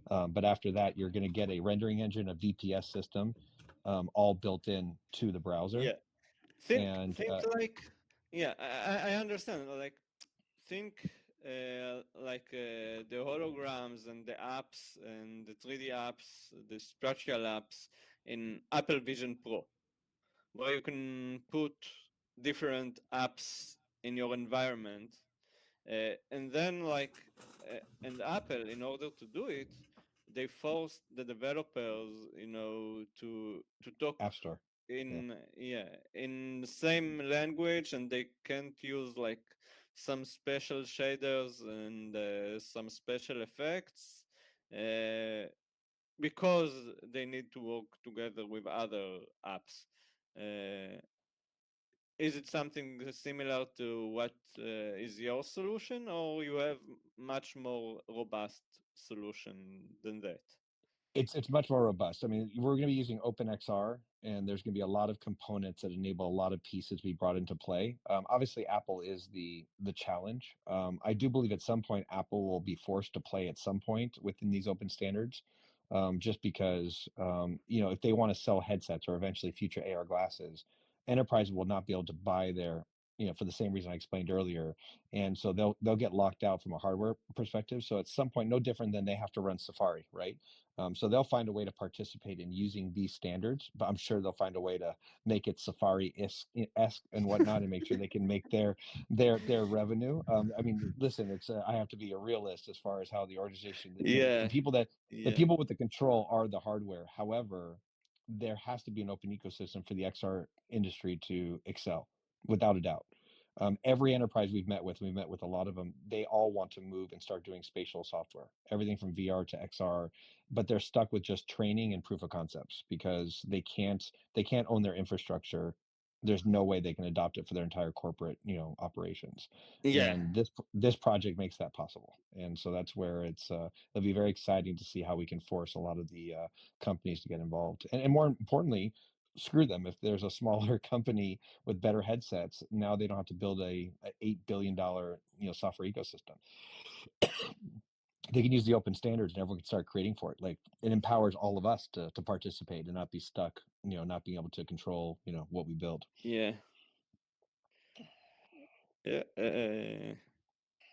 But after that, you're going to get a rendering engine, a VPS system, all built in to the browser. Yeah. Think And like, yeah, I understand. Like, think like the holograms and the apps and the 3D apps, the spatial apps in Apple Vision Pro, where you can put different apps in your environment, and then and Apple, in order to do it, they forced the developers, to talk App Store. in the same language, and they can't use like some special shaders and some special effects, uh, because they need to work together with other apps. Uh, is it something similar to what is your solution, or you have much more robust solution than that? It's much more robust. I mean, we're going to be using OpenXR, and there's going to be a lot of components that enable a lot of pieces to be brought into play. Obviously, Apple is the challenge. I do believe at some point Apple will be forced to play at some point within these open standards, just because if they want to sell headsets or eventually future AR glasses, enterprise will not be able to buy their for the same reason I explained earlier, and so they'll get locked out from a hardware perspective. So at some point, no different than they have to run Safari, right? So they'll find a way to participate in using these standards, but I'm sure they'll find a way to make it Safari-esque and whatnot, and make sure they can make their revenue. I mean, listen, it's I have to be a realist as far as how the organization, the Yeah, people the yeah, people with the control are the hardware. However, there has to be an open ecosystem for the XR industry to excel, without a doubt. Every enterprise we've met with a lot of them. They all want to move and start doing spatial software, everything from VR to XR, but they're stuck with just training and proof of concepts because they can't own their infrastructure. There's no way they can adopt it for their entire corporate operations, yeah, and this project makes that possible. And so that's where it'll be very exciting to see how we can force a lot of the companies to get involved, and more importantly, screw them if there's a smaller company with better headsets. Now they don't have to build a $8 billion software ecosystem. They can use the open standards and everyone can start creating for it. Like, it empowers all of us to participate and not be stuck, not being able to control what we build. yeah, yeah.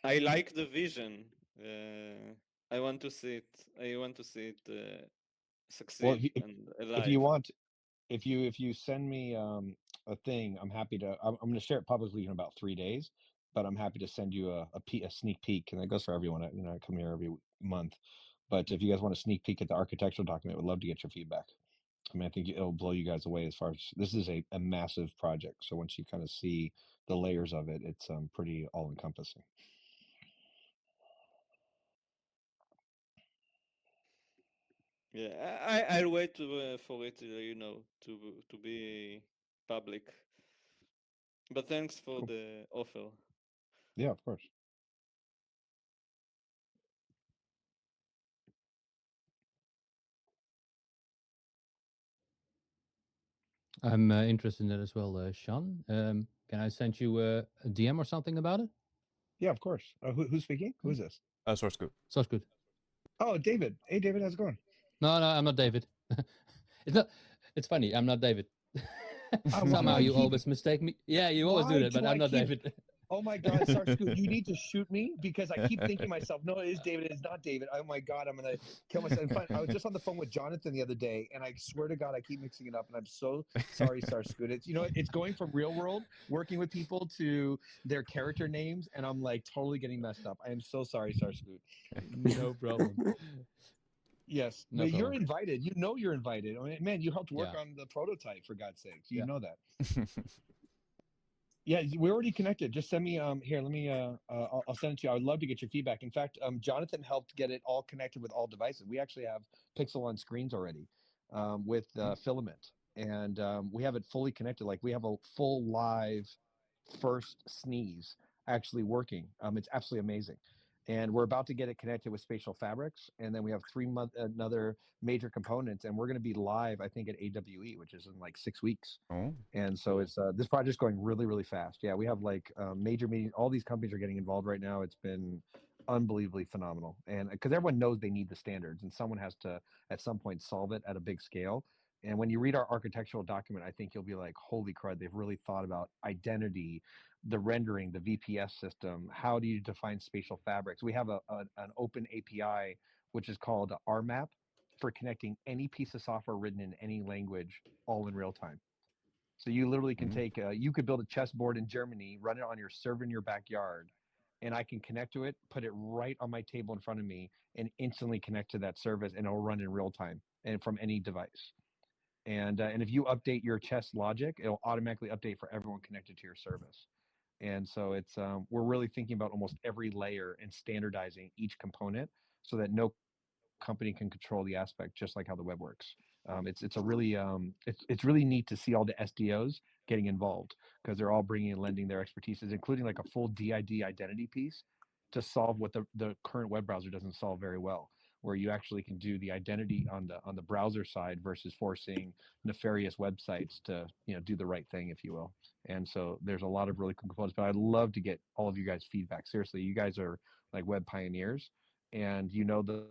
I like the vision. I want to see it. I want to see it Well, succeed and if you alive. want, if you send me a thing, I'm happy to. I'm going to share it publicly in about 3 days, but I'm happy to send you a sneak peek, and that goes for everyone. I come here every month, but if you guys want a sneak peek at the architectural document, would love to get your feedback. I mean, I think it'll blow you guys away as far as this is a massive project. So once you kind of see the layers of it, it's pretty all encompassing. Yeah, I'll wait for it, to be public. But thanks for Cool. the offer. Yeah, of course. I'm interested in that as well, Sean. Can I send you a DM or something about it? Yeah, of course. Who's speaking? Who's this? Source code. Sounds good. Oh, David. Hey, David, how's it going? No, I'm not David. It's not. It's funny. I'm not David. Why do Somehow I you keep? always mistake me. Yeah, you always do Why that, but do I'm I not keep? David. Oh my God, Scoot, you need to shoot me because I keep thinking to myself, no, it is David, it's not David. Oh my God, I'm gonna kill myself. In fact, I was just on the phone with Jonathan the other day, and I swear to God, I keep mixing it up, and I'm so sorry, Scoot. It's going from real world working with people to their character names, and I'm like totally getting messed up. I am so sorry, Scoot. No problem. Yes, No but you're problem. invited. You're invited. I mean, man, you helped work Yeah. on the prototype for God's sake. You Yeah. know that. Yeah, we're already connected. Just send me here. Let me I'll send it to you. I would love to get your feedback. In fact, Jonathan helped get it all connected with all devices. We actually have Pixel on screens already with filament, and we have it fully connected. Like, we have a full live first sneeze actually working. It's absolutely amazing. And we're about to get it connected with spatial fabrics, and then we have 3 month another major components, and we're going to be live, I think, at AWE, which is in like 6 weeks. Oh, And so it's this project's going really, really fast. Yeah, we have like major meetings. All these companies are getting involved right now. It's been unbelievably phenomenal. And because everyone knows they need the standards, and someone has to at some point solve it at a big scale. And when you read our architectural document, I think you'll be like, holy crud, they've really thought about identity, the rendering, the VPS system. How do you define spatial fabrics? We have an open API, which is called RMAP, for connecting any piece of software written in any language all in real time. So you literally can Mhm. take, you could build a chessboard in Germany, run it on your server in your backyard, and I can connect to it, put it right on my table in front of me, and instantly connect to that service, and it'll run in real time and from any device. And if you update your chess logic, it'll automatically update for everyone connected to your service. And so it's we're really thinking about almost every layer and standardizing each component so that no company can control the aspect, just like how the web works. It's really neat to see all the SDOs getting involved because they're all bringing and lending their expertises, including like a full DID identity piece to solve what the current web browser doesn't solve very well, where you actually can do the identity on the browser side versus forcing nefarious websites to do the right thing, if you will. And so there's a lot of really cool components. But I'd love to get all of you guys' feedback. Seriously, you guys are like web pioneers, and you know the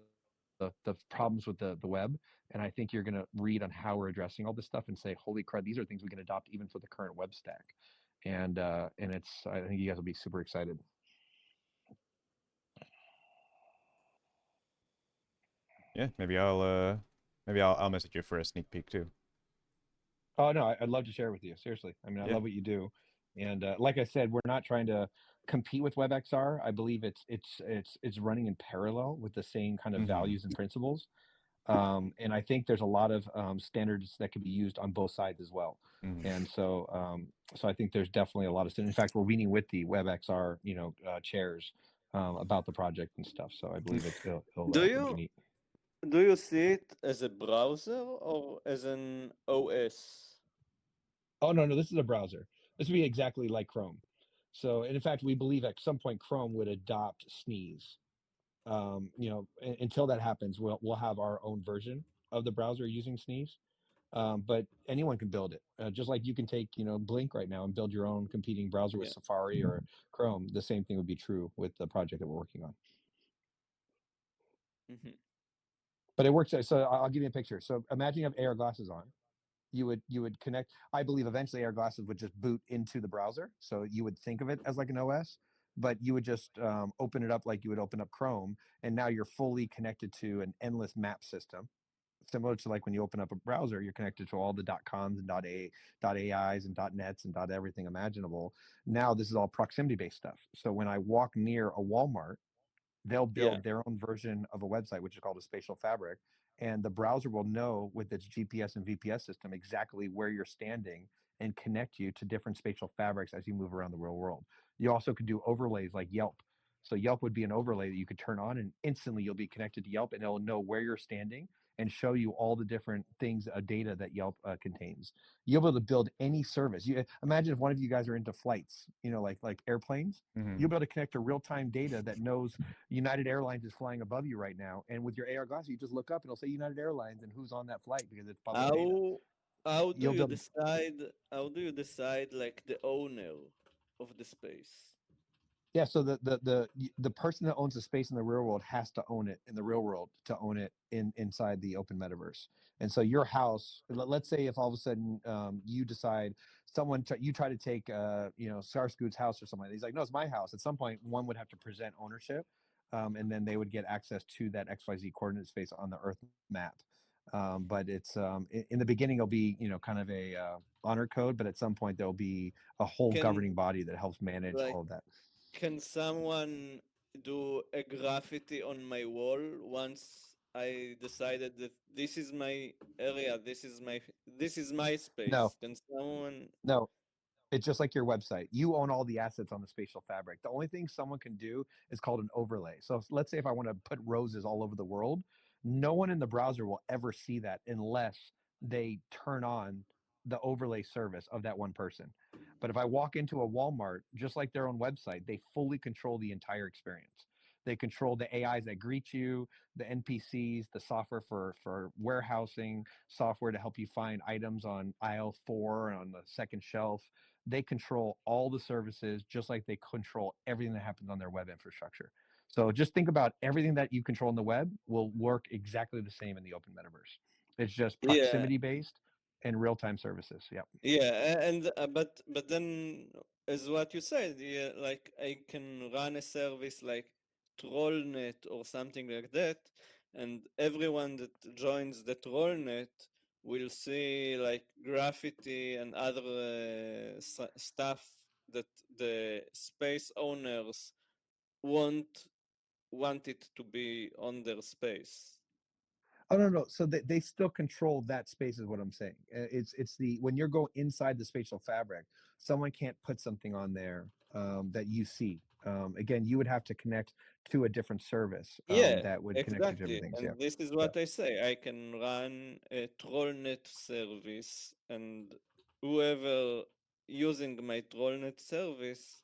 problems with the web. And I think you're going to read on how we're addressing all this stuff and say, holy crud, these are things we can adopt even for the current web stack. And it's I think you guys will be super excited. Yeah, maybe I'll message you for a sneak peek too. Oh no, I'd love to share it with you. Seriously, I mean, I Yeah. love what you do, and like I said, we're not trying to compete with WebXR. I believe it's running in parallel with the same kind of Hmm. values and principles. And I think there's a lot of standards that can be used on both sides as well. Hmm. And so I think there's definitely a lot of. In fact, we're meeting with the WebXR, chairs about the project and stuff. So I believe Do it'll be you neat. do you see it as a browser or as an OS? Oh no, no, this is a browser. This would be exactly like Chrome. So, and in fact, we believe at some point Chrome would adopt Sneeze. Until that happens, we'll have our own version of the browser using Sneeze. But anyone can build it, just like you can take Blink right now and build your own competing browser with Yeah. Safari or Chrome. The same thing would be true with the project that we're working on. Mhm. But it works. So I'll give you a picture. So imagine you have AR glasses on. You would connect. I believe eventually AR glasses would just boot into the browser, so you would think of it as like an OS, but you would just open it up like you would open up Chrome, and now you're fully connected to an endless map system, similar to like when you open up a browser, you're connected to all the .coms and .ais and .nets and .everything imaginable. Now this is all proximity based stuff. So when I walk near a Walmart, they'll Yeah. build their own version of a website, which is called a spatial fabric. And the browser will know with its GPS and VPS system exactly where you're standing and connect you to different spatial fabrics as you move around the real world. You also could do overlays like Yelp. So Yelp would be an overlay that you could turn on, and instantly you'll be connected to Yelp, and it'll know where you're standing and show you all the different things, data that Yelp contains. You'll be able to build any service. You imagine if one of you guys are into flights, like airplanes. Hmm. You'll be able to connect to real-time data that knows United Airlines is flying above you right now, and with your AR glasses, you just look up and it'll say United Airlines and who's on that flight because it's public data. How how do You'll you be able to, decide how do you decide like the owner of the space? yeah. So the person that owns the space in the real world has to own it in the real world to own it inside the open metaverse. And so your house, let's say if all of a sudden you decide you try to take Sarscoot's house or something, he's like, no, it's my house. At some point, one would have to present ownership, and then they would get access to that XYZ coordinate space on the Earth map. But it's in the beginning it'll be kind of a honor code, but at some point there'll be a whole Can governing body that helps manage like all of that. can someone do a graffiti on my wall once I decided that this is my area, this is my No, space? Can someone no, it's just like your website. You own all the assets on the spatial fabric. The only thing someone can do is called an overlay. So let's say if I want to put roses all over the world, no one in the browser will ever see that unless they turn on the overlay service of that one person. But if I walk into a Walmart, just like their own website, they fully control the entire experience. They control the AIs that greet you, the NPCs, the software for warehousing, software to help you find items on aisle 4 on the second shelf. They control all the services just like they control everything that happens on their web infrastructure. So just think about everything that you control in the web will work exactly the same in the open metaverse. It's just Yeah, proximity based and real time services. Yep. yeah, and but then as what you said, yeah, like I can run a service like Trollnet or something like that, and everyone that joins the Trollnet will see like graffiti and other stuff that the space owners want want it to be on their space. Oh no. So they still control that space is what I'm saying. It's the when you're going inside the spatial fabric, someone can't put something on there that you see. Again, you would have to connect to a different service Yeah, that would connect to different exactly. things. Yeah. And this is Yeah. what I say. I can run a Trollnet service, and whoever using my Trollnet service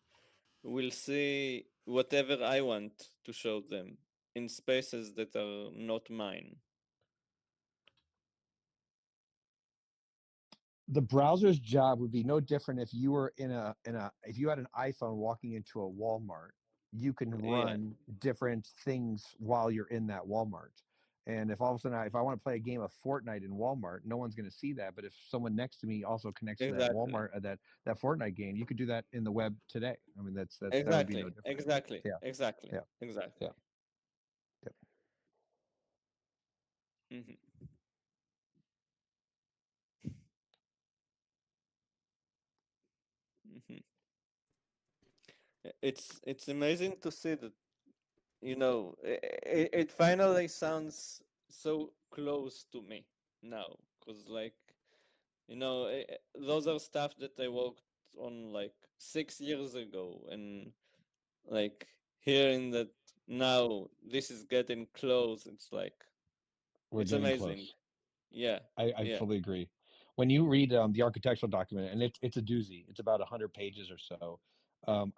will see whatever I want to show them in spaces that are not mine. The browser's job would be no different if you were if you had an iPhone walking into a Walmart, you can Yeah, run different things while you're in that Walmart. And if all of a sudden if I want to play a game of Fortnite in Walmart, no one's going to see that. But if someone next to me also connects to that exactly. Walmart that Fortnite game, you could do that in the web today. I mean, that would be no Exactly. different. Exactly. Yeah, Exactly. yeah, Exactly. yeah, yeah. Hmm. Hmm. It's amazing to see that, you know, it finally sounds so close to me now, because like, you know, those are stuff that I worked on like 6 years ago, and like hearing that now this is getting close, it's like, We're it's getting amazing. close. Yeah, I yeah, fully agree. When you read the architectural document, and it's a doozy, it's about 100 pages or so.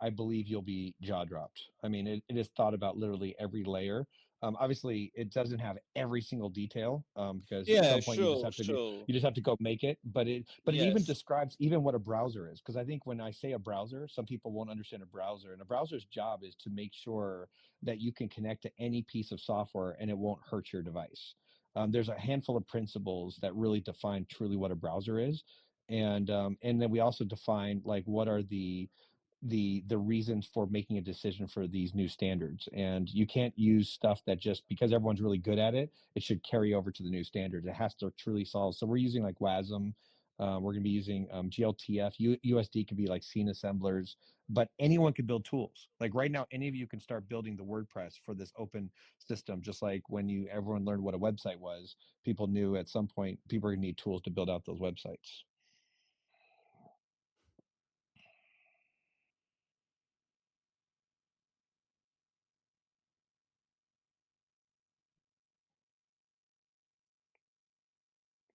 I believe you'll be jaw dropped. I mean, it is thought about literally every layer. Obviously, it doesn't have every single detail because at yeah, some point sure, sure. you just have to go make it. But it even Yes, describes even what a browser is. Because I think when I say a browser, some people won't understand a browser, and a browser's job is to make sure that you can connect to any piece of software and it won't hurt your device. There's a handful of principles that really define truly what a browser is, and then we also define like what are the reasons for making a decision for these new standards. And you can't use stuff that just because everyone's really good at it, it should carry over to the new standards. It has to truly solve. So we're using like WASM. We're going to be using GLTF. USD could be like scene assemblers, but anyone can build tools. Like right now, any of you can start building the WordPress for this open system. Just like when everyone learned what a website was, people knew at some point people are going to need tools to build out those websites.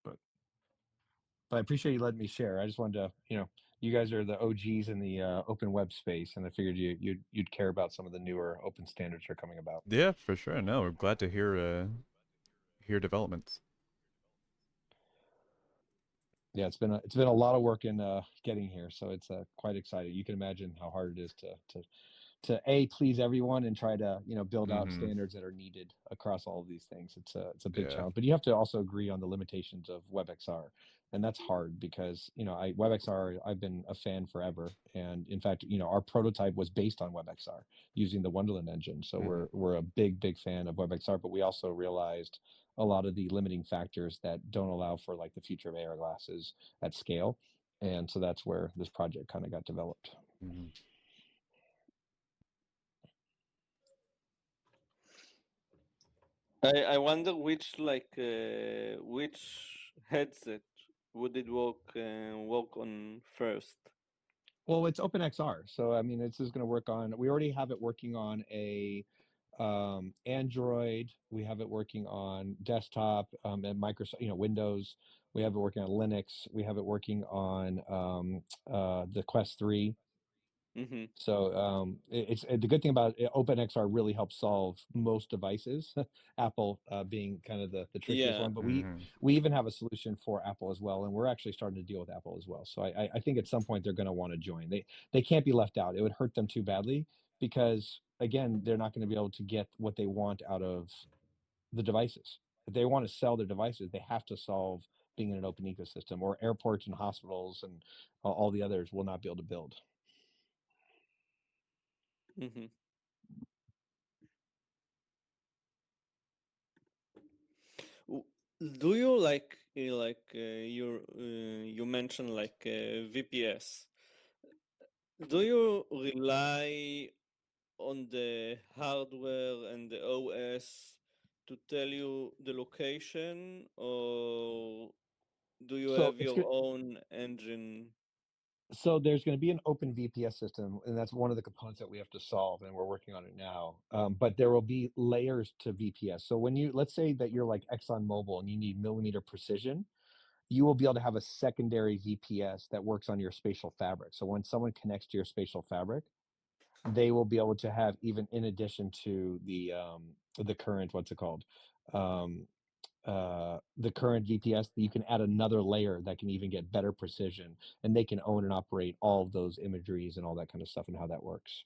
But I appreciate you letting me share. I just wanted to, you guys are the OGs in the open web space, and I figured you'd care about some of the newer open standards that are coming about. Yeah, for sure. No, we're glad to hear developments. Yeah, it's been a lot of work in getting here, so it's quite exciting. You can imagine how hard it is to please everyone and try to build out Mm-hmm. standards that are needed across all of these things. It's a big Yeah. challenge, but you have to also agree on the limitations of WebXR, and that's hard because WebXR I've been a fan forever, and in fact our prototype was based on WebXR using the Wonderland engine, so Mm-hmm. we're a big fan of WebXR, but we also realized a lot of the limiting factors that don't allow for like the future of AR glasses at scale, and so that's where this project kind of got developed. Mm-hmm. I wonder which headset would it work on first? Well, it's OpenXR, so I mean, this is going to work on. We already have it working on a Android. We have it working on desktop and Microsoft, Windows. We have it working on Linux. We have it working on the Quest 3. Mm-hmm. So the good thing about OpenXR really helps solve most devices. Apple being kind of the trickiest Yeah. one, but we Mm-hmm. we even have a solution for Apple as well, and we're actually starting to deal with Apple as well. So I think at some point they're going to want to join. They can't be left out. It would hurt them too badly because again, they're not going to be able to get what they want out of the devices. If they want to sell their devices, they have to solve being in an open ecosystem, or airports and hospitals and all the others will not be able to build. Mm-hmm. Do you you mentioned like VPS? Do you rely on the hardware and the OS to tell you the location, or do you So have it's your good. own engine? So there's going to be an open VPS system, and that's one of the components that we have to solve, and we're working on it now. But there will be layers to VPS. So when you, let's say that you're like ExxonMobil and you need millimeter precision, you will be able to have a secondary VPS that works on your spatial fabric. So when someone connects to your spatial fabric, they will be able to have, even in addition to the current, what's it called? Um, the current VPS, you can add another layer that can even get better precision, and they can own and operate all of those imageries and all that kind of stuff and how that works.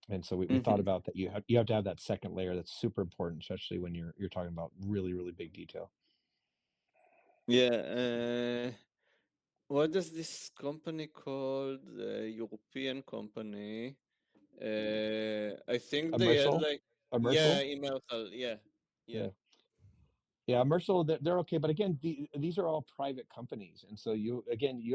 And so we thought Mm-hmm. about that. You have to have that second layer. That's super important, especially when you're talking about really, really big detail. Yeah. What is this company called? European company. I think they had Immersal, like, yeah, immersal, Immortal. Yeah, yeah, yeah. Yeah, Immersal, they're okay, but again, these are all private companies, and so you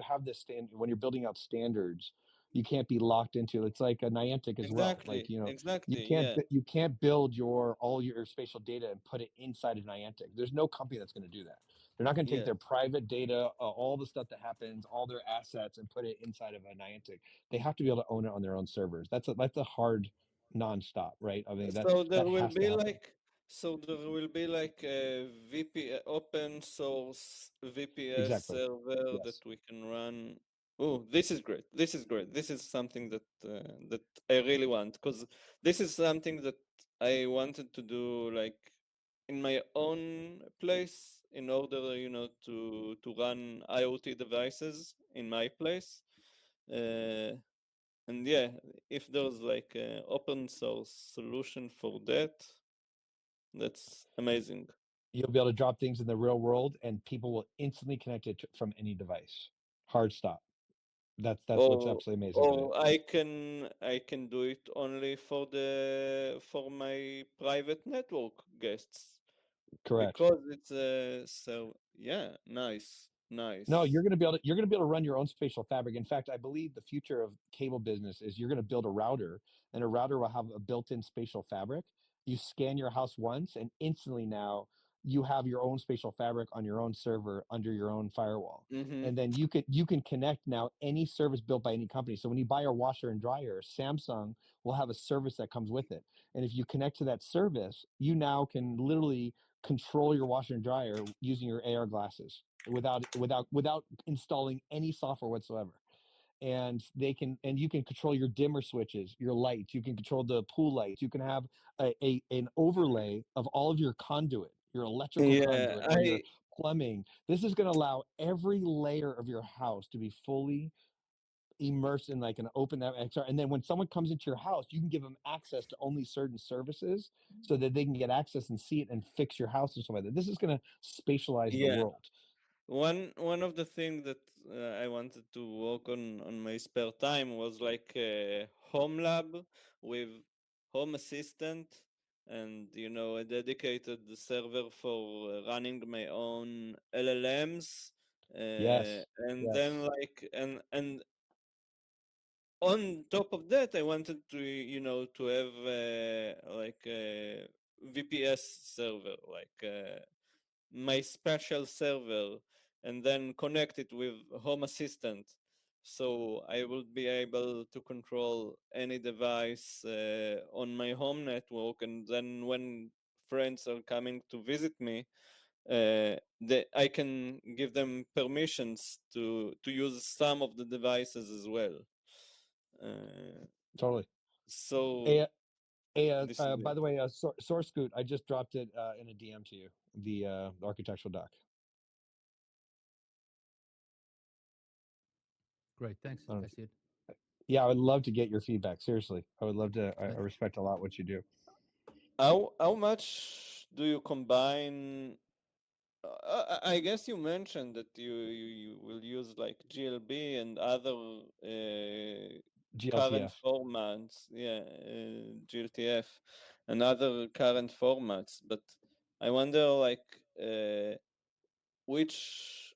have this stand when you're building out standards, you can't be locked into. It's like a Niantic as well. Like, exactly, exactly. Yeah, you can't build all your spatial data and put it inside of Niantic. There's no company that's going to do that. They're not going to take yeah. their private data, all the stuff that happens, all their assets, and put it inside of a Niantic. They have to be able to own it on their own servers. That's a hard nonstop, right? I mean, So that there will has to be happen. like, so there will be like a open source VPS Exactly. server that Yes. we can run. Oh, this is great. This is great. This is something that I really want, because this is something that I wanted to do like in my own place in order, to run IoT devices in my place. Uh, and yeah, if there's like an open source solution for that, that's amazing. You'll be able to drop things in the real world, and people will instantly connect it from any device. Hard stop. That's what's Or absolutely amazing about it. or I can do it only for my private network guests, Correct. because it's so yeah, nice, No, nice. you're gonna be able to run your own spatial fabric. In fact, I believe the future of cable business is you're gonna build a router, and a router will have a built-in spatial fabric. You scan your house once, and instantly now you have your own spatial fabric on your own server under your own firewall. Mm-hmm. And then you can connect now any service built by any company. So when you buy a washer and dryer, Samsung will have a service that comes with it. And if you connect to that service, you now can literally control your washer and dryer using your AR glasses without installing any software whatsoever. And you can control your dimmer switches, your lights, you can control the pool lights, you can have an overlay of all of your conduit, your electrical Yeah, conduit or your plumbing. This is going to allow every layer of your house to be fully immersed in like an open XR. And then when someone comes into your house, you can give them access to only certain services so that they can get access and see it and fix your house and stuff like that. This is going to spatialize the yeah. world. One of the things that I wanted to work on my spare time was like a home lab with home assistant, and a dedicated server for running my own LLMs, Yes. and then Yes. like and on top of that, I wanted to have like a VPS server, like my special server, and then connect it with Home Assistant, so I will be able to control any device on my home network. And then when friends are coming to visit me, I can give them permissions to use some of the devices as well. Uh, Totally. so A, this is by it. the way, Source Scoot, I just dropped it in a DM to you, the architectural doc. Great, thanks. I don't I know see it. Yeah, I would love to get your feedback. Seriously, I would love to. I respect a lot what you do. How much do you combine? I guess you mentioned that you will use like GLB and other current GLTF. formats, yeah, GLTF and other current formats. But I wonder, like, which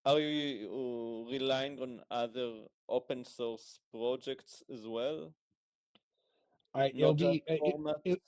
are you relying on other open source projects as well, It'll not just be it, formats? it,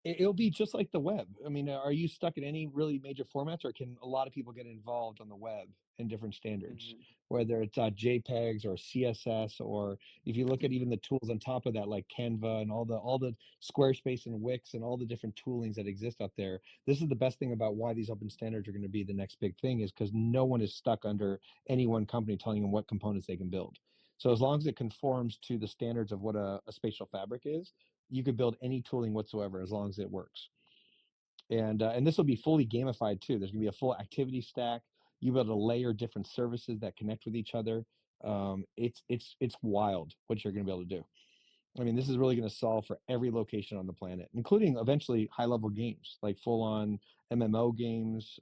it'll be just like the web. I mean, are you stuck in any really major formats, or can a lot of people get involved on the web in different standards, Mhm. whether it's JPEGs or CSS, or if you look at even the tools on top of that, like Canva and all the Squarespace and Wix and all the different toolings that exist out there. This is the best thing about why these open standards are going to be the next big thing, is because no one is stuck under any one company telling them what components they can build. So as long as it conforms to the standards of what a spatial fabric is, you could build any tooling whatsoever as long as it works. And this will be fully gamified too. There's gonna be a full activity stack. You'll be able to layer different services that connect with each other. It's wild what you're gonna be able to do. I mean, this is really going to solve for every location on the planet, including eventually high-level games like full-on MMO games,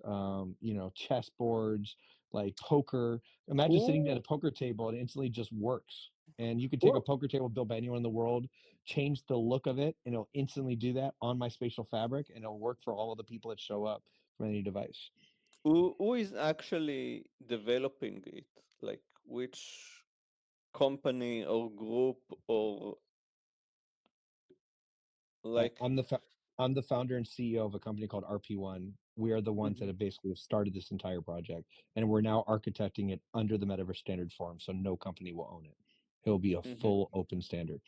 chess boards, like poker. Imagine sitting at a Who poker table and it instantly just works. And you could take a who poker table built by anyone in the world, change the look of it, and it'll instantly do that on my spatial fabric, and it'll work for all of the people that show up from any device. who is actually developing it? Like which company or group or I, like? I'm the fo- I'm the founder and CEO of a company called RP1. We are the ones that Mhm, have basically started this entire project, and we're now architecting it under the Metaverse Standard form, so no company will own it. It will be a mhm, full open standard.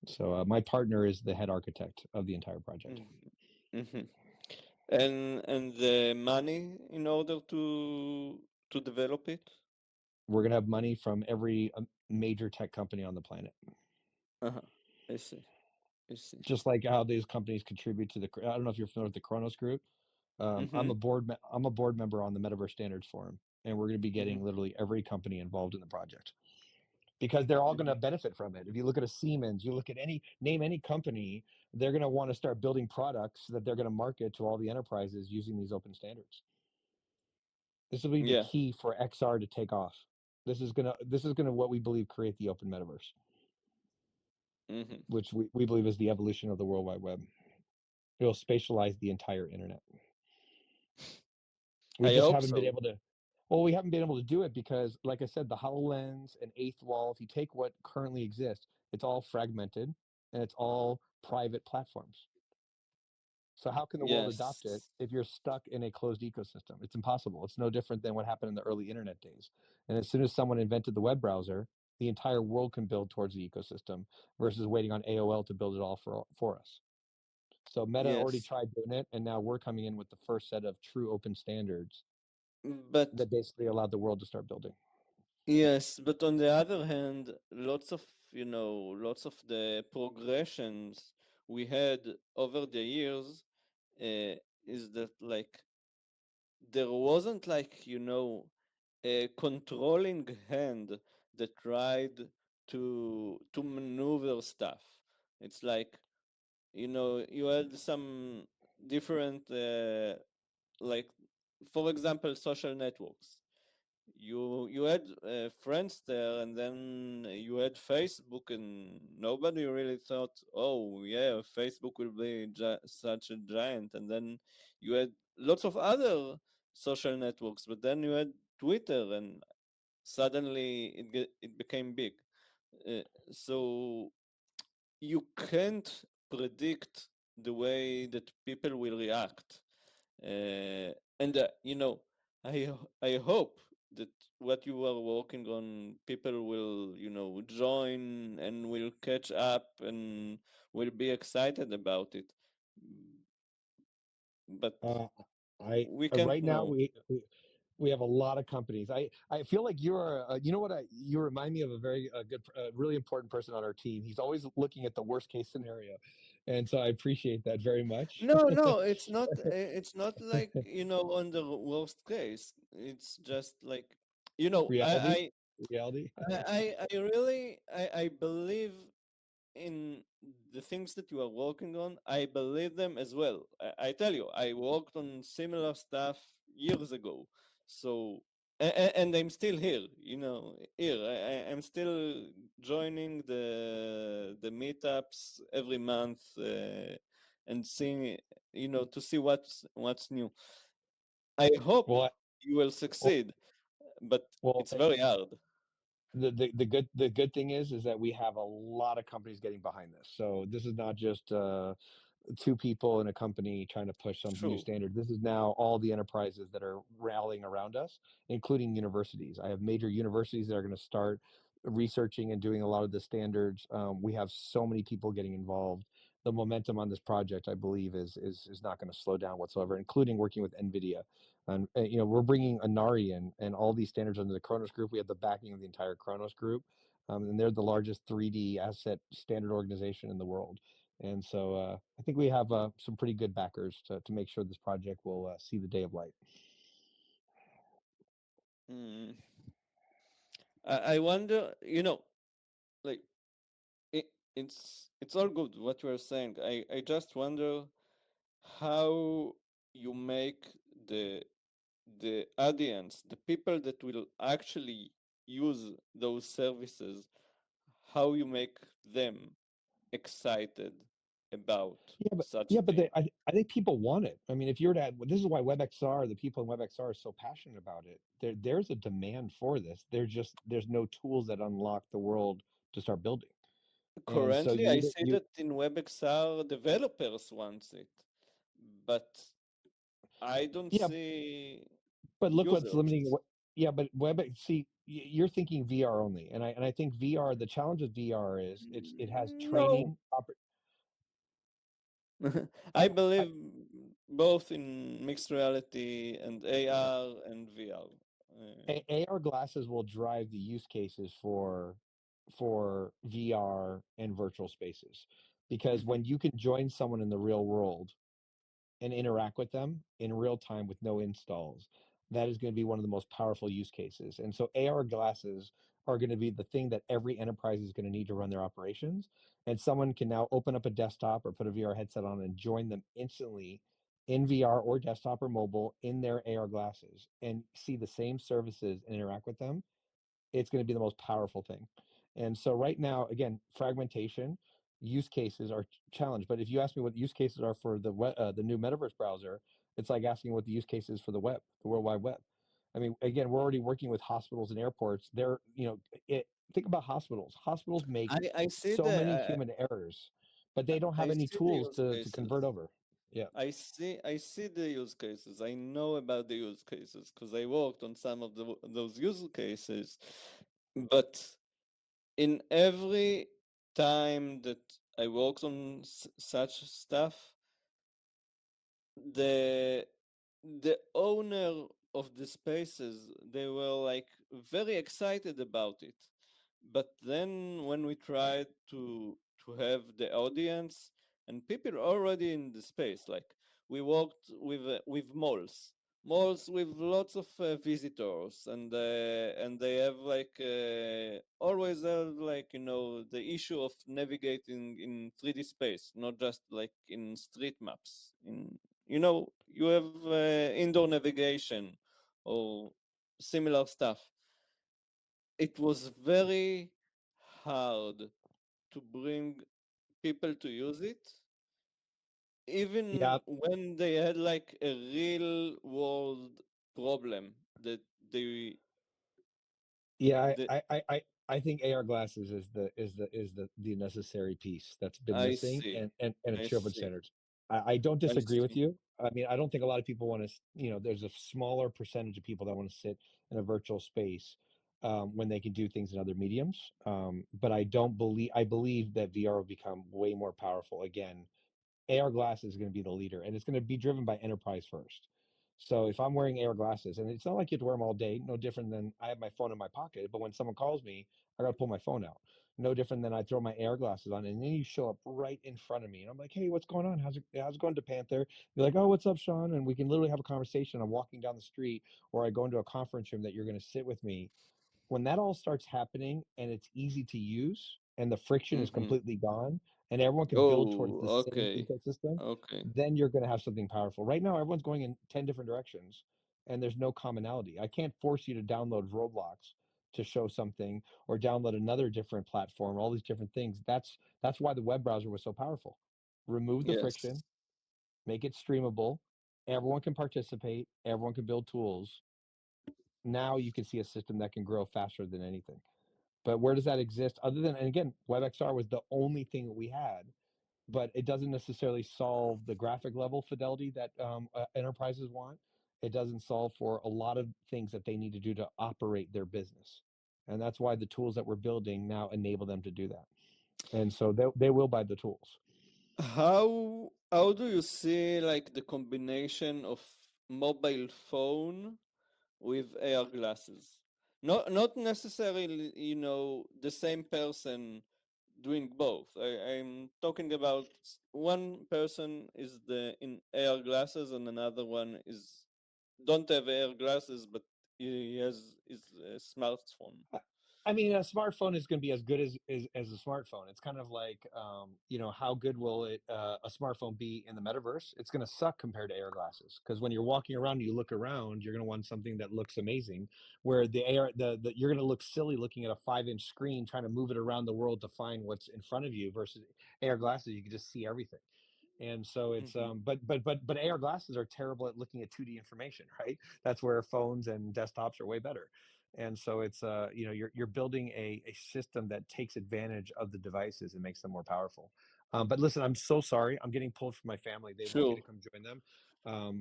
So my partner is the head architect of the entire project. mhm, mhm. And the money in order to develop it? We're gonna have money from every major tech company on the planet, Uh-huh. I see. I see. just like how these companies contribute to the. I don't know if you're familiar with the Kronos Group. I'm Mm-hmm. a board member on the Metaverse Standards Forum, and we're going to be Mm-hmm. getting literally every company involved in the project, because they're all going Mm-hmm. to benefit from it. If you look at a Siemens, you look at any company, they're going to want to start building products that they're going to market to all the enterprises using these open standards. This will be the Yeah. key for XR to take off. This is gonna what we believe create the open metaverse, Mm-hmm. which we believe is the evolution of the World Wide Web. It'll spatialize the entire internet. We I just hope haven't been so. able to. Well, we haven't been able to do it because, like I said, the HoloLens and Eighth Wall, if you take what currently exists, it's all fragmented and it's all private platforms. So how can the world adopt it Yes. if you're stuck in a closed ecosystem? It's impossible. It's no different than what happened in the early internet days. And as soon as someone invented the web browser, the entire world can build towards the ecosystem versus waiting on AOL to build it all for us. So Meta already Yes. tried doing it, and now we're coming in with the first set of true open standards But that basically allowed the world to start building. yes, but on the other hand, lots of the progressions we had over the years is that like there wasn't like, a controlling hand that tried to maneuver stuff. It's like, you had some different like, for example, social networks. You had friends there, and then you had Facebook, and nobody really thought, oh yeah, Facebook will be such a giant. And then you had lots of other social networks, but then you had Twitter, and suddenly it became big. Uh, so you can't predict the way that people will react. And I hope that what you are working on, people will, join and will catch up and will be excited about it. But Uh, I we can't right now know. we have a lot of companies. I feel like you're you know what you remind me of a very good really important person on our team. He's always looking at the worst case scenario, and so I appreciate that very much. No, no, it's not. It's not like, on the worst case. It's just like, Reality. reality. I really I believe in the things that you are working on. I believe them as well. I tell you, I worked on similar stuff years ago. So and I'm still here, here. I'm still joining the meetups every month and seeing, to see what's new. I hope Well, you will well, succeed, but well, it's very hard. the good thing is that we have a lot of companies getting behind this. So this is not just two people in a company trying to push some new True. standard. This is now all the enterprises that are rallying around us, including universities. I have major universities that are going to start researching and doing a lot of the standards. We have so many people getting involved. The momentum on this project, I believe, is not going to slow down whatsoever, including working with NVIDIA. And we're bringing Inari and all these standards under the Kronos Group. We have the backing of the entire Kronos Group, and they're the largest 3D asset standard organization in the world. And so I think we have some pretty good backers to make sure this project will see the day of light. Mm. I wonder, like it, it's all good what you are saying. I just wonder how you make the the audience, the people that will actually use those services, how you make them excited about Yeah, but such yeah, but thing. I think people want it. I mean, if you were to, this is why WebXR, the people in WebXR are so passionate about it. There's a demand for this. There's no tools that unlock the world to start building. And so Currently, I see you that in WebXR developers want it, but I don't yeah, see but look what's users. limiting. Yeah, but you're thinking VR only, and I think VR. The challenge with VR is it has No, training. I believe both in mixed reality and AR and VR. AR glasses will drive the use cases for VR and virtual spaces, because Mhm. when you can join someone in the real world and interact with them in real time with no installs, that is going to be one of the most powerful use cases. And so AR glasses are going to be the thing that every enterprise is going to need to run their operations. And someone can now open up a desktop or put a VR headset on and join them instantly in VR or desktop or mobile in their AR glasses and see the same services and interact with them. It's going to be the most powerful thing. And so right now, again, fragmentation, use cases are challenged. But if you ask me what use cases are for the new metaverse browser, it's like asking what the use case is for the web, the World Wide Web. I mean, again, we're already working with hospitals and airports. Think about hospitals. Hospitals make I see so the many human errors, but they don't have I any see the tools use to cases. convert over. Yeah. I see the use cases. I know about the use cases because I worked on some of those use cases. But in every time that I worked on such stuff, the the owner of the spaces, they were like very excited about it, but then when we tried to have the audience and people already in the space, like we worked with malls with lots of visitors, and they have like always have like the issue of navigating in 3D space, not just like in street maps. You have indoor navigation or similar stuff. It was very hard to bring people to use it, even Yeah, when they had like a real world problem that they Yeah, that I think AR glasses is the necessary piece that's been I missing, see. and it I should open see. standards. I don't I disagree with see. you. I mean, I don't think a lot of people want to, there's a smaller percentage of people that want to sit in a virtual space when they can do things in other mediums. But I believe that VR will become way more powerful again. AR glasses is going to be the leader, and it's going to be driven by enterprise first. So if I'm wearing AR glasses, and it's not like you have to wear them all day, no different than I have my phone in my pocket, but when someone calls me, I got to pull my phone out. No different than I throw my AR glasses on, and then you show up right in front of me, and I'm like, "Hey, what's going on? How's it going to Panther?" You're like, "Oh, what's up, Sean?" And we can literally have a conversation. I'm walking down the street, or I go into a conference room that you're going to sit with me. when that all starts happening and it's easy to use and the friction is Mm-hmm. completely gone and everyone can build towards Oh, the same okay. ecosystem, Okay. then you're going to have something powerful. Right now, everyone's going in 10 different directions and there's no commonality. I can't force you to download Roblox to show something or download another different platform, all these different things. That's why the web browser was so powerful. Remove the Yes. friction, make it streamable. Everyone can participate, everyone can build tools. Now you can see a system that can grow faster than anything. But where does that exist other than, and again, WebXR was the only thing that we had, but it doesn't necessarily solve the graphic level fidelity that enterprises want. It doesn't solve for a lot of things that they need to do to operate their business. And that's why the tools that we're building now enable them to do that. And so they will buy the tools. How do you see like the combination of mobile phone with AR glasses? Not necessarily, the same person doing both. I'm talking about one person is in AR glasses and another one is don't have AR glasses, but he has his smartphone. I mean, a smartphone is going to be as good as a smartphone. It's kind of like, how good will a smartphone be in the metaverse? It's going to suck compared to AR glasses because when you're walking around, you look around, you're going to want something that looks amazing. Where the AR, you're going to look silly looking at a 5-inch screen trying to move it around the world to find what's in front of you. Versus AR glasses, you can just see everything. And so it's Mhm. but AR glasses are terrible at looking at 2D information, right? That's where phones and desktops are way better. And so it's you're building a system that takes advantage of the devices and makes them more powerful. But listen, I'm so sorry, I'm getting pulled from my family. They want me Sure. to come join them.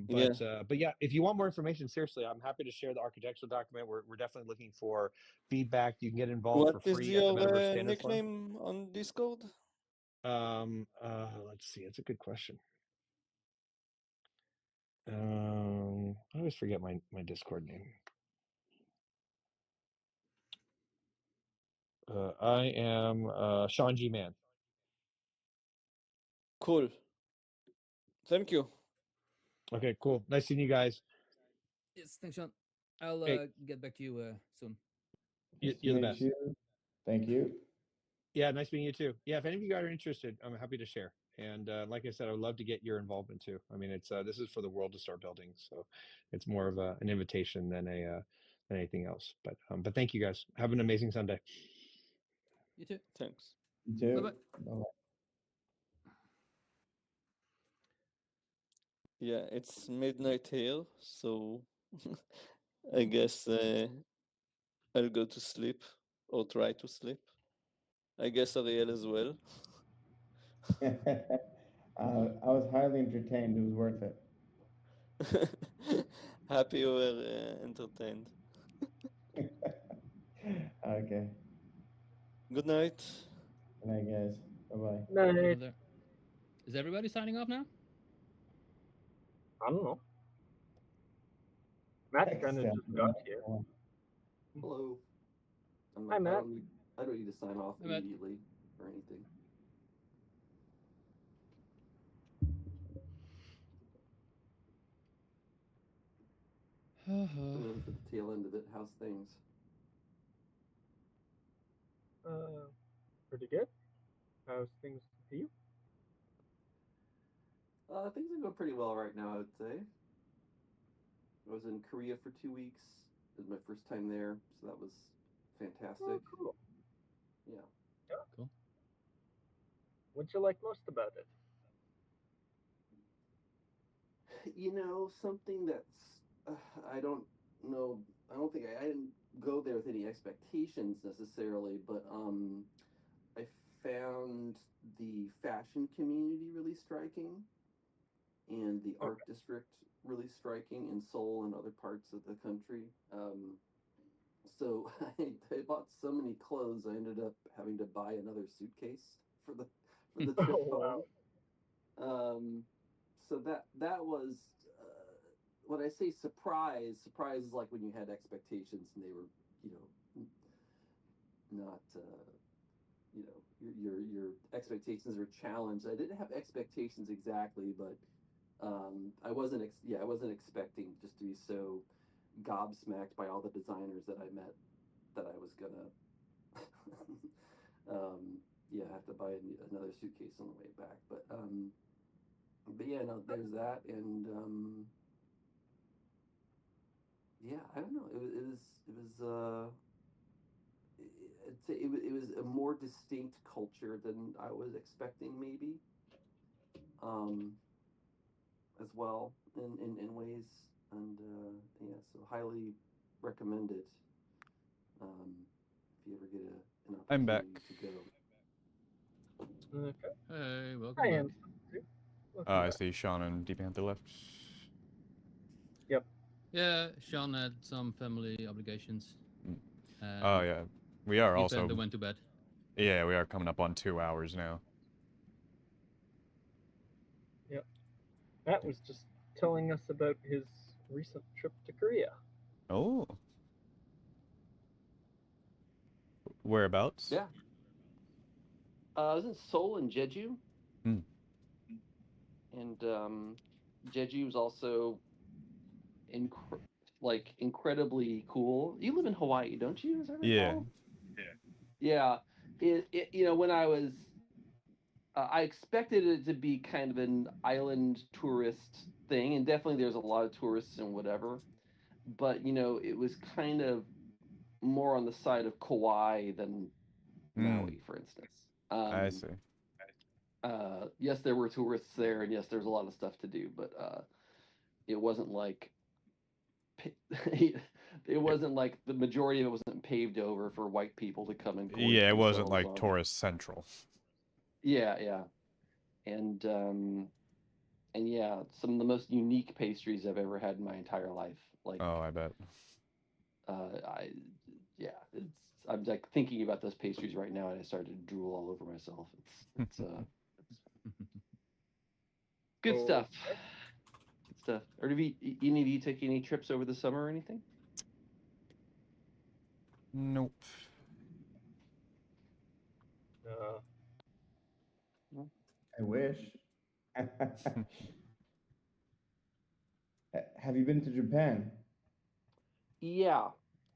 Yeah. But yeah, if you want more information, seriously, I'm happy to share the architectural document. We're definitely looking for feedback. You can get involved for What is free at the your Metaverse Standards Forum. nickname on Discord? Let's see, it's a good question. I always forget my Discord name. I am Sean G Man. Cool. Thank you. Okay, cool. Nice seeing you guys. Yes, thanks, Sean. I'll Hey, get back to you soon. Nice to you're the meet best. you. Thank you. Yeah, nice meeting you too. Yeah, if any of you guys are interested, I'm happy to share. And like I said, I would love to get your involvement too. I mean, it's this is for the world to start building, so it's more of an invitation than anything else. But thank you guys. Have an amazing Sunday. You too. Thanks. You too. Bye-bye. Bye-bye. Yeah, it's midnight here, so I guess I'll go to sleep or try to sleep. I guess Ariel as well. I was highly entertained. It was worth it. Happy you were entertained. Okay. Good night. Good night, guys. Bye-bye. Good Night. one there. Is everybody signing off now? I don't know. Matt Thanks, kind of John. just got here. Hello. Hi, Matt. I don't need to sign off Hi, Matt. immediately or anything. Coming in for the tail end of it. How's things? Pretty good. How's things for you? Things are going pretty well right now, I would say. I was in Korea for 2 weeks. It was my first time there, so that was fantastic. Oh, cool. Yeah. Cool. What'd you like most about it? Something that's I don't know. I don't think I didn't go there with any expectations necessarily, but I found the fashion community really striking, and the art district really striking in Seoul and other parts of the country. So I bought so many clothes, I ended up having to buy another suitcase for the trip Oh, wow. home. So that was when I say surprise is like when you had expectations and they were, not, your expectations were challenged. I didn't have expectations exactly, but I wasn't expecting just to be so gobsmacked by all the designers that I met that I was gonna, yeah, have to buy another suitcase on the way back. But yeah, no, there's that, and yeah, I don't know. It was a more distinct culture than I was expecting, maybe. Um, as well in ways, and yeah, so highly recommend it. If you ever get an I'm back. opportunity to go. Okay. Hey, welcome I back. am. Welcome I back. see Sean and D Panther left. Yep. Yeah, Sean had some family obligations. Mm. And Oh yeah, we are also. Panther went to bed. Yeah, we are coming up on 2 hours now. Yep. Matt was just telling us about his recent trip to Korea. Oh. Whereabouts? Yeah, I was in Seoul and Jeju, Hmm. and Jeju was also incredibly cool. You live in Hawaii, don't you? As I Yeah. recall. Yeah. When I was I expected it to be kind of an island tourist thing, and definitely there's a lot of tourists and whatever. But it was kind of more on the side of Kauai than Hmm. Maui, for instance. I see. Yes, there were tourists there, and yes, there's a lot of stuff to do, but it wasn't like it wasn't like the majority of it wasn't paved over for white people to come and gorge Yeah, it wasn't themselves like on. Tourist Central. Yeah, and yeah, some of the most unique pastries I've ever had in my entire life. Like, Oh, I bet. I, yeah, I'm like thinking about those pastries right now, and I started to drool all over myself. It's good stuff. Okay. Good stuff. Or have any of you take any trips over the summer or anything? Nope. Uh, I wish. Have you been to Japan? Yeah.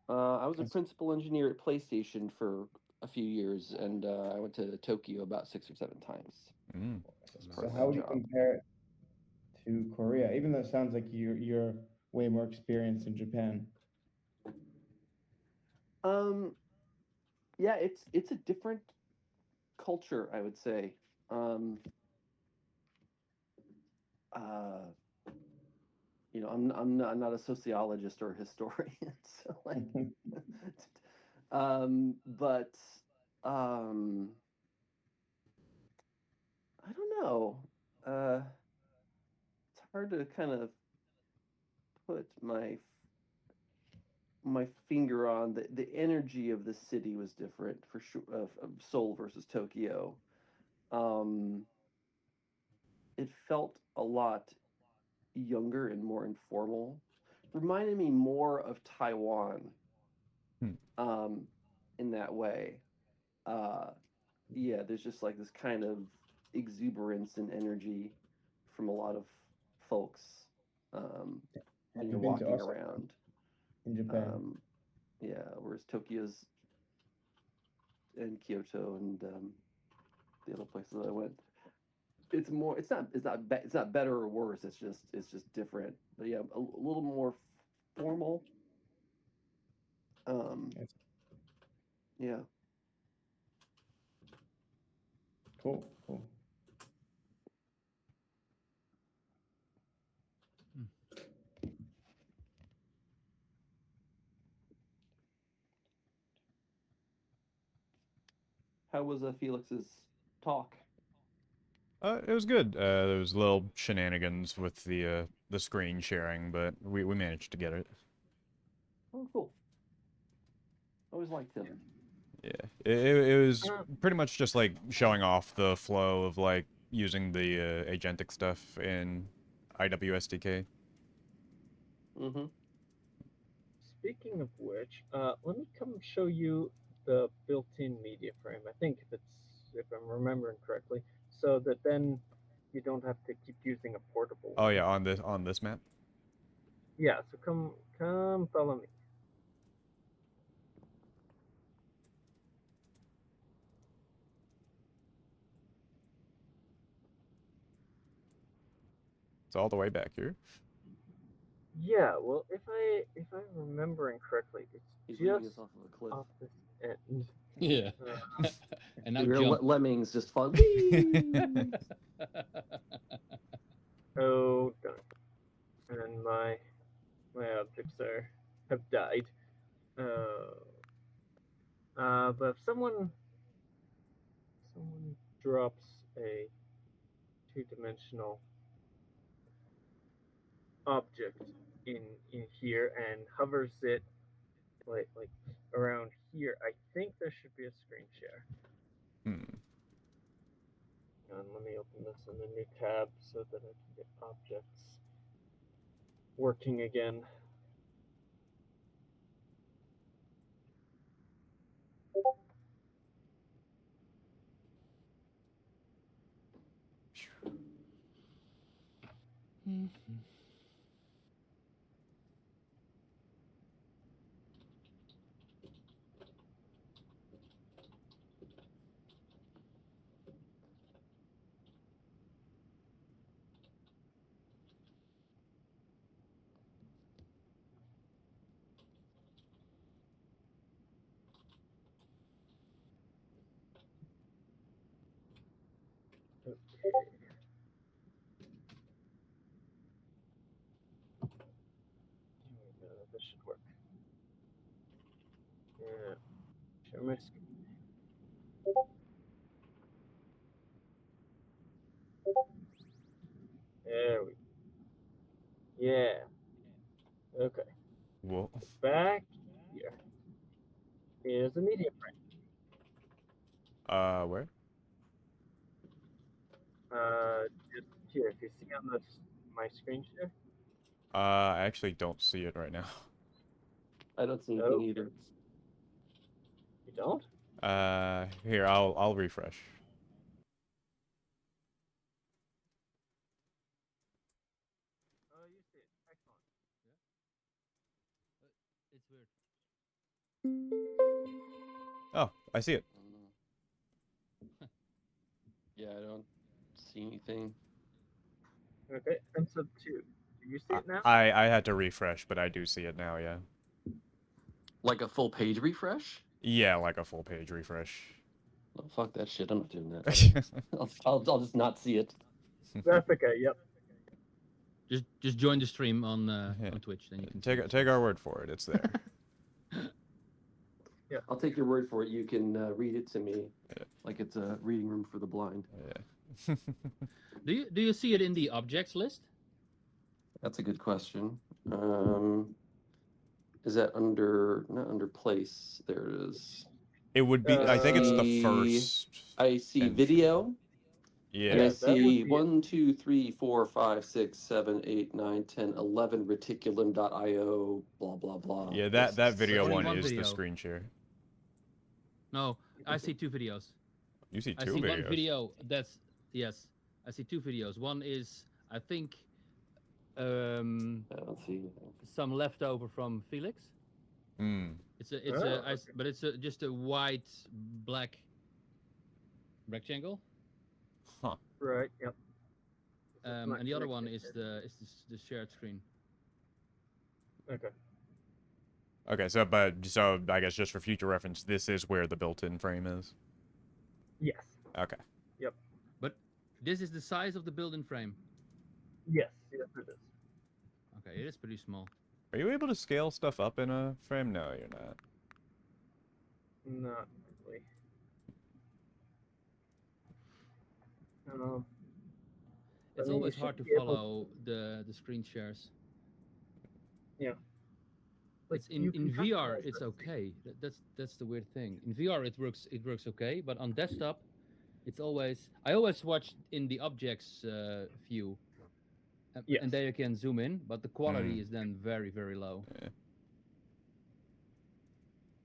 I was a principal engineer at PlayStation for a few years, and I went to Tokyo about 6 or 7 times. Mm. As So part of how my would you job. compare it to Korea? Even though it sounds like you're way more experienced in Japan. Yeah, it's a different culture, I would say. Um, uh, I'm not a sociologist or a historian, so like, but I don't know. It's hard to kind of put my finger on the energy of the city was different for sure of Seoul versus Tokyo. Um, it felt a lot younger and more informal. Reminded me more of Taiwan Hmm. in that way. Uh, yeah, there's just like this kind of exuberance and energy from a lot of folks Have when you you're been to walking Osaka around. in Japan? Yeah, whereas Tokyo's and Kyoto and the other places that I went, it's more. It's not better or worse. It's just different. But yeah, a little more formal. Yes. Yeah. Cool. How was Felix's talk? It was good. There was little shenanigans with the screen sharing, but we managed to get it. Oh, cool. Always liked him. Yeah, it was pretty much just like showing off the flow of like using the agentic stuff in IWSDK. Mm-hmm. speaking of which, let me come show you the built-in media frame. I think if I'm remembering correctly, so that then you don't have to keep using a portable Oh one. yeah, on this map. Yeah. So come follow me. It's all the way back here. Yeah, well, if I'm remembering correctly, He's it's leaving just us off of a cliff. off this end. Yeah. And now Your jump. lemmings just fall. Whee! Oh darn! And my objects have died. But if someone drops a two-dimensional object in here and hovers it like around here, I think there should be a screen share. Hmm. And let me open this in a new tab so that I can get objects working again. Okay. Here we go. This should work. Yeah. Share my screen. There we go. Yeah. Okay. Whoa. Back here is a media frame. Where? Just here. If you see on my screen share. I actually don't see it right now. I don't see anything either. You don't? Here, I'll refresh. Oh, you see it. Excellent. It's weird. Oh, I see it. Yeah, I don't see anything. Okay. And so two. Do you see it now? I had to refresh, but I do see it now. Yeah. Like a full page refresh? Yeah, like a full page refresh. Oh, fuck that shit. I'm not doing that. I'll just not see it. That's okay. Yep. Just join the stream on Twitch, then you can take our word for it. It's there. Yeah. I'll take your word for it. You can read it to me like it's a reading room for the blind. Yeah. Do you see it in the objects list? That's a good question. Is that not under place? There it is. It would be. I think it's the see- first. I see entry. video. Yeah. And I Yeah, that would see be- 1, 2, 3, 4, 5, 6, 7, 8, 9, 10, 11 reticulum.io, blah, blah, blah. Yeah, that video Only one one is video. the screen share. No, I see two videos. You see I two see videos. one video that's yes. I see two videos. One is I think I don't see anything. some leftover from Felix. Hmm. But it's just a white black rectangle. Huh. Right. Yep. And the other one is the shared screen. Okay. Okay, so I guess just for future reference, this is where the built-in frame is. Yes. Okay. Yep. But this is the size of the built-in frame. Yes. Yes, it is. Okay, it is pretty small. Are you able to scale stuff up in a frame? No, you're not. Not really. It's I mean, always you hard should to be able- follow the screen shares. Yeah. It's in VR it's okay. That's the weird thing. In VR it works okay, but on desktop it's always I always watch in the objects view. Yes. And there you can zoom in, but the quality is then very, very low. Yeah.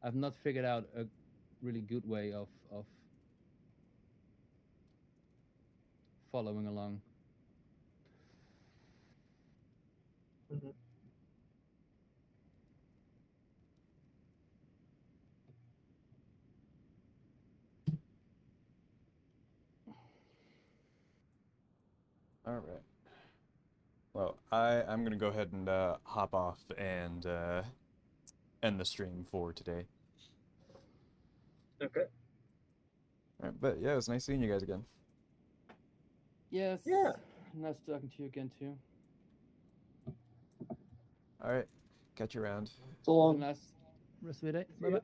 I've not figured out a really good way of following along. Mhm. All right. Well, I'm gonna go ahead and hop off and end the stream for today. Okay. All right, but yeah, it was nice seeing you guys again. Yes. Yeah. Nice talking to you again too. All right, catch you around. So Have long. a nice rest of your day. Bye bye.